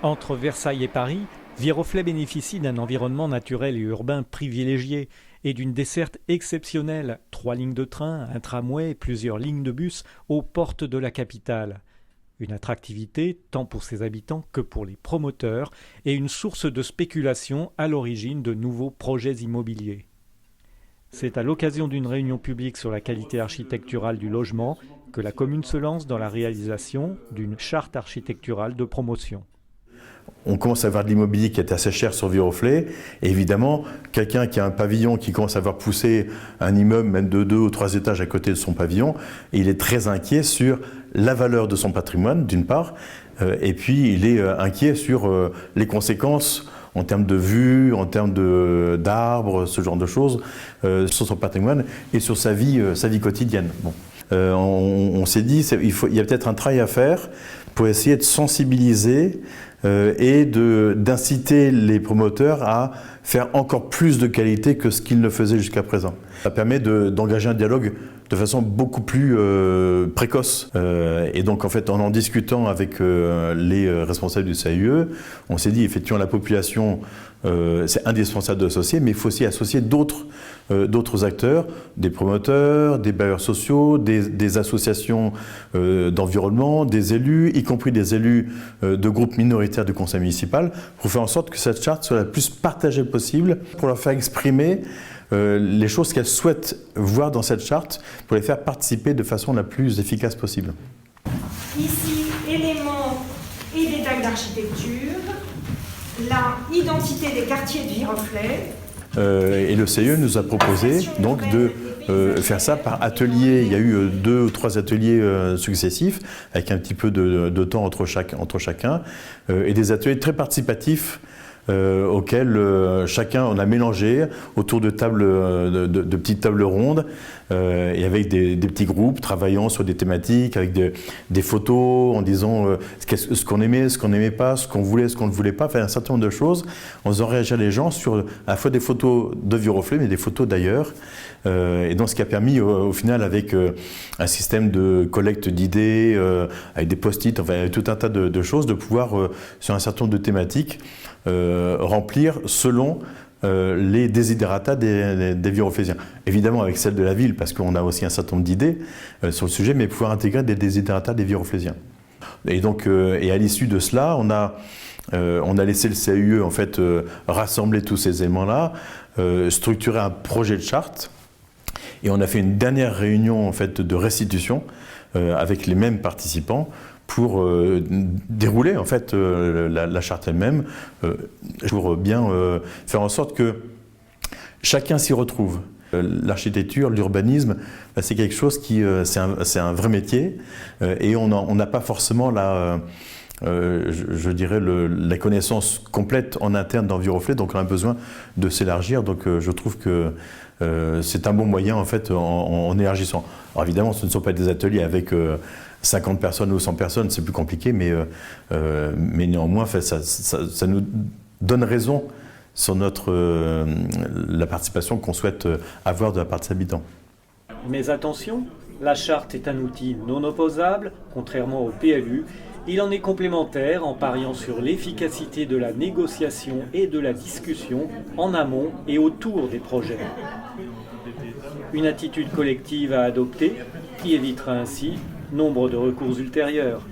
Entre Versailles et Paris, Viroflay bénéficie d'un environnement naturel et urbain privilégié et d'une desserte exceptionnelle. 3 lignes de train, un tramway et plusieurs lignes de bus aux portes de la capitale. Une attractivité tant pour ses habitants que pour les promoteurs et une source de spéculation à l'origine de nouveaux projets immobiliers. C'est à l'occasion d'une réunion publique sur la qualité architecturale du logement que la commune se lance dans la réalisation d'une charte architecturale de promotion. On commence à avoir de l'immobilier qui est assez cher sur Viroflay. Et évidemment, quelqu'un qui a un pavillon qui commence à avoir poussé un immeuble même de 2 ou 3 étages à côté de son pavillon, il est très inquiet sur la valeur de son patrimoine, d'une part, et puis il est inquiet sur les conséquences en termes de vue, en termes d'arbres, ce genre de choses, sur son patrimoine et sur sa vie quotidienne. Bon. On s'est dit il y a peut-être un travail à faire pour essayer de sensibiliser et d'inciter les promoteurs à faire encore plus de qualité que ce qu'ils ne faisaient jusqu'à présent. Ça permet d'engager un dialogue de façon beaucoup plus précoce. Et donc en fait, en discutant avec les responsables du CAUE, on s'est dit effectivement la population, c'est indispensable d'associer, mais il faut aussi associer d'autres acteurs, des promoteurs, des bailleurs sociaux, des associations d'environnement, des élus, y compris des élus de groupes minoritaires du conseil municipal, pour faire en sorte que cette charte soit la plus partagée possible, pour leur faire exprimer les choses qu'elles souhaitent voir dans cette charte, pour les faire participer de façon la plus efficace possible. Ici, éléments et détails d'architecture, la identité des quartiers de Viroflay. Et le CIE nous a proposé donc de faire ça par atelier. Il y a eu 2 ou 3 ateliers successifs, avec un petit peu de temps entre chacun, et des ateliers très participatifs auxquels chacun on a mélangé autour de petites tables rondes et avec des petits groupes travaillant sur des thématiques, avec des photos en disant ce qu'on aimait, ce qu'on n'aimait pas, ce qu'on voulait, ce qu'on ne voulait pas, faire un certain nombre de choses en faisant réagir les gens sur à la fois des photos de Viroflay mais des photos d'ailleurs. Et donc ce qui a permis au final avec un système de collecte d'idées, avec des post-it, enfin tout un tas de choses, de pouvoir sur un certain nombre de thématiques remplir selon les desiderata des Viroflaysiens. Évidemment avec celle de la ville, parce qu'on a aussi un certain nombre d'idées sur le sujet, mais pouvoir intégrer des desiderata des Viroflaysiens. Et donc, et à l'issue de cela, on a laissé le CAUE en fait rassembler tous ces éléments-là, structurer un projet de charte, et on a fait une dernière réunion en fait de restitution avec les mêmes participants pour dérouler en fait la charte elle-même, pour bien faire en sorte que chacun s'y retrouve. L'architecture, l'urbanisme, c'est quelque chose qui, c'est un vrai métier, et on n'a pas forcément je dirais la connaissance complète en interne dans Viroflay, donc on a besoin de s'élargir. Donc je trouve que c'est un bon moyen en fait en élargissant. Alors évidemment, ce ne sont pas des ateliers avec 50 personnes ou 100 personnes, c'est plus compliqué, mais néanmoins, ça nous donne raison sur la participation qu'on souhaite avoir de la part des habitants. Mais attention, la charte est un outil non opposable, contrairement au PLU. Il en est complémentaire en pariant sur l'efficacité de la négociation et de la discussion en amont et autour des projets. Une attitude collective à adopter qui évitera ainsi nombre de recours ultérieurs.